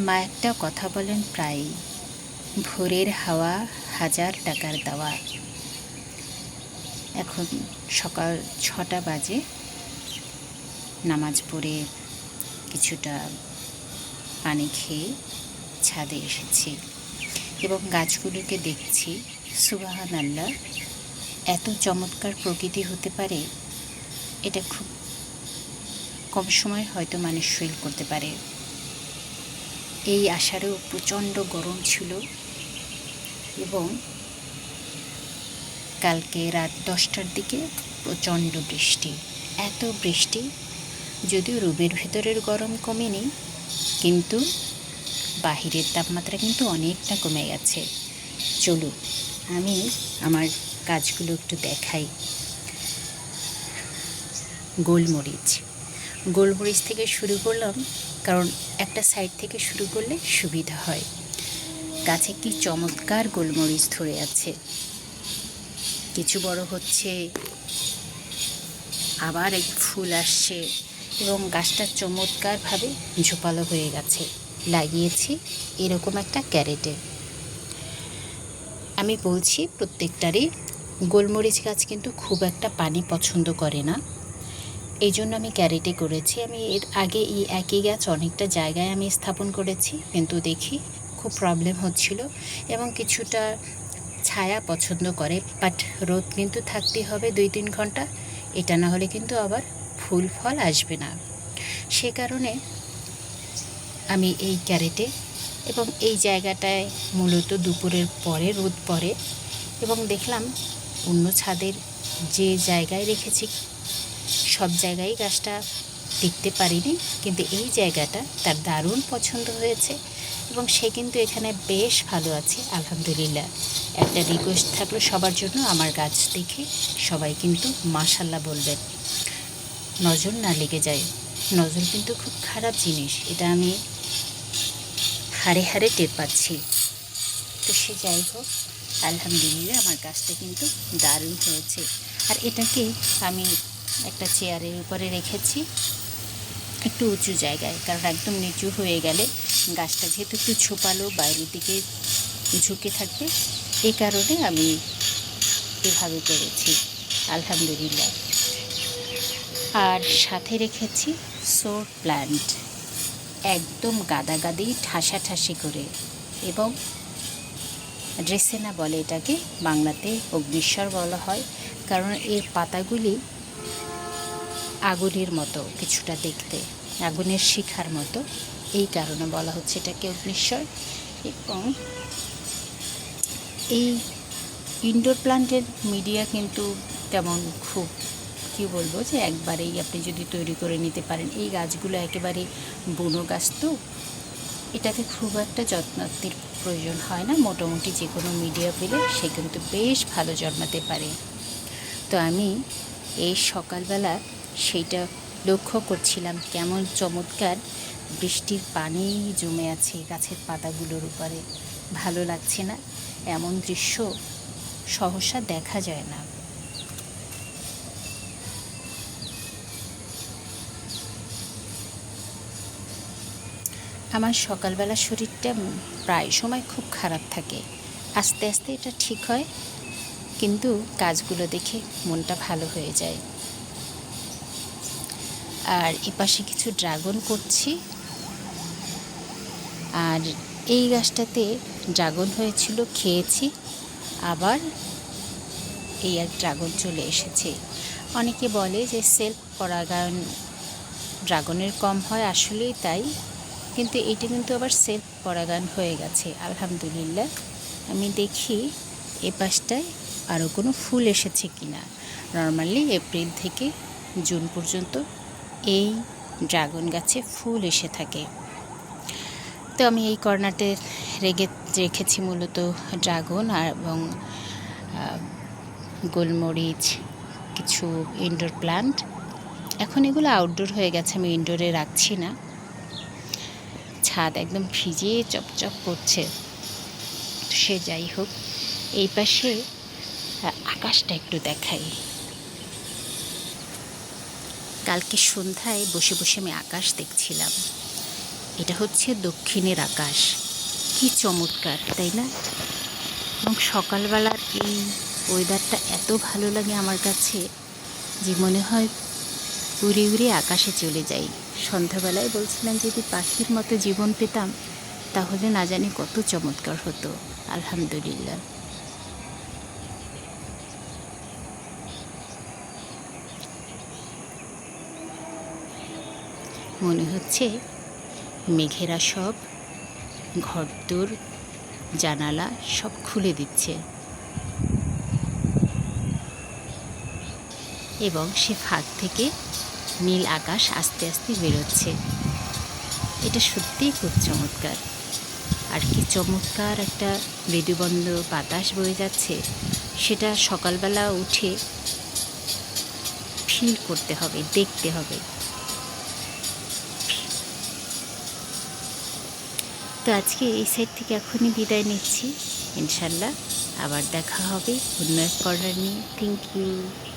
মা একটা কথা বলেন প্রায়ই, ভোরের হাওয়া হাজার টাকার দাওয়া। এখন সকাল 6টা বাজে। নামাজ পড়ে কিছুটা পানি খেয়ে ছাদে এসেছি এবং গাছগুলোকে দেখছি। সুবহানাল্লাহ, এত চমৎকার প্রকৃতি হতে পারে এটা খুব কম সময় হয়তো মানুষ ফিল করতে পারে। এই আষাঢ়েও প্রচণ্ড গরম ছিল এবং কালকে রাত 10টার দিকে প্রচণ্ড বৃষ্টি। এত বৃষ্টি, যদিও রুমের ভেতরের গরম কমেনি, কিন্তু বাহিরের তাপমাত্রা কিন্তু অনেকটা কমে গেছে। চলুন আমি আমার কাজগুলো একটু দেখাই। গোলমরিচ থেকে শুরু করলাম, কারণ একটা সাইড থেকে শুরু করলে সুবিধা হয়। গাছে কি চমৎকার গোলমরিচ ধরে আছে, কিছু বড় হচ্ছে, আবার এক ফুল আসছে এবং গাছটা চমৎকারভাবে ঝোপালো হয়ে গেছে। লাগিয়েছি এরকম একটা ক্যারেটে। আমি বলছি প্রত্যেকটারই গোলমরিচ গাছ কিন্তু খুব একটা পানি পছন্দ করে না, এই জন্য আমি ক্যারেটে করেছি। আমি এর আগে এই একই গাছ অনেকটা জায়গায় আমি স্থাপন করেছি, কিন্তু দেখি খুব প্রবলেম হচ্ছিল এবং কিছুটা ছায়া পছন্দ করে, বাট রোদ কিন্তু থাকতে হবে 2-3 ঘন্টা, এটা না হলে কিন্তু আবার ফুল ফল আসবে না। সে কারণে আমি এই ক্যারেটে এবং এই জায়গাটায় মূলত দুপুরের পরে রোদ পড়ে এবং দেখলাম অন্য ছাদের যে জায়গায় রেখেছি সব জায়গায় গাছটা দেখতে পারিনি, কিন্তু এই জায়গাটা তার দারুণ পছন্দ হয়েছে এবং সে কিন্তু এখানে বেশ ভালো আছে আলহামদুলিল্লাহ। একটা রিকোয়েস্ট থাকলো সবার জন্য, আমার গাছ দেখে সবাই কিন্তু মাশাল্লাহ বলবেন, নজর না লেগে যায়। নজর কিন্তু খুব খারাপ জিনিস, এটা আমি হাড়ে হাড়ে টের পাচ্ছি। তো সে যাই হোক, আলহামদুলিল্লাহ আমার গাছটা কিন্তু দারুণ হয়েছে। আর এটাকে আমি একটা চেয়ারের উপরে রেখেছি একটু উঁচু জায়গায়, কারণ একদম নিচু হয়ে গেলে গাছটা যেহেতু একটু ছোপালো বাইরের দিকে ঝুঁকে থাকবে, এই কারণে আমি এভাবে করেছি আলহামদুলিল্লাহ। আর সাথে রেখেছি সোর প্ল্যান্ট, একদম গাদাগাদি ঠাসাঠাসি করে, এবং ড্রেসেনা বলে এটাকে, বাংলাতে অগ্নিশ্বর বলা হয়, কারণ এর পাতাগুলি আগুনের মতো কিছুটা দেখতে, আগুনের শিখার মতো, এই কারণে বলা হচ্ছে এটাকে অগ্নিশ্বর। এবং এই ইনডোর প্লান্টের মিডিয়া কিন্তু তেমন খুব কী বলবো, যে একবারেই আপনি যদি তৈরি করে নিতে পারেন। এই গাছগুলো একেবারে বুনো গাছ, তো এটাতে খুব একটা যত্নার্থীর প্রয়োজন হয় না, মোটামুটি যে কোনো মিডিয়া পেলে সে কিন্তু বেশ ভালো জন্মাতে পারে। তো আমি এই সকালবেলা সেইটা লক্ষ্য করছিলাম, কেমন চমৎকার বৃষ্টির পানি জমে আছে গাছের পাতাগুলোর উপরে। ভালো লাগছে না? এমন দৃশ্য সহসা দেখা যায় না। আমার সকালবেলা শরীরটা প্রায় সময় খুব খারাপ থাকে, আস্তে আস্তে এটা ঠিক হয়, কিন্তু কাজগুলো দেখে মনটা ভালো হয়ে যায়। আর এপাশে কিছু ড্রাগন করছি, আর এই গাছটাতে ড্রাগন হয়েছিল, খেয়েছি, আবার এই এক ড্রাগন চলে এসেছে। অনেকে বলে যে সেলফ পরাগায়ন ড্রাগনের কম হয়, আসলেই তাই, কিন্তু এইটা কিন্তু আবার সেলফ পরাগায়ন হয়ে গেছে আলহামদুলিল্লাহ। আমি দেখি এ পাশটায় আরও কোনো ফুল এসেছে কিনা। নর্মালি এপ্রিল থেকে জুন পর্যন্ত এই ড্রাগন গাছে ফুল এসে থাকে। তো আমি এই কর্নারতে রেখেছি মূলত ড্রাগন আর এবং গোলমরিচ, কিছু ইনডোর প্ল্যান্ট। এখন এগুলো আউটডোর হয়ে গেছে, আমি ইনডোরে রাখছি না। ছাদ একদম ভিজে চপচপ করছে। সে যাই হোক, এই পাশে আকাশটা একটু দেখাই। কালকে সন্ধ্যায় বসে বসে আমি আকাশ দেখছিলাম, এটা হচ্ছে দক্ষিণের আকাশ। কি চমৎকার, তাই না? এবং সকালবেলার এই ওয়েদারটা এত ভালো লাগে আমার কাছে যে মনে হয় উড়ে উড়ে আকাশে চলে যাই। সন্ধ্যাবেলায় বলছিলাম যদি পাখির মতো জীবন পেতাম তাহলে না জানি কত চমৎকার হতো। আলহামদুলিল্লাহ। মনে হচ্ছে মেঘেরা সব ঘরদোর জানালা সব খুলে দিচ্ছে এবং সে ফাঁক থেকে নীল আকাশ আস্তে আস্তে বেরোচ্ছে। এটা সত্যিই খুব চমৎকার। আর কি চমৎকার একটা মৃদুবন্ধ বাতাস বয়ে যাচ্ছে, সেটা সকালবেলা উঠে ফিল করতে হবে, দেখতে হবে। তো আজকে এই সাইড থেকে এখনই বিদায় নিচ্ছি। ইনশাল্লাহ আবার দেখা হবে অন্য এক কর্নার নিয়ে। Thank you.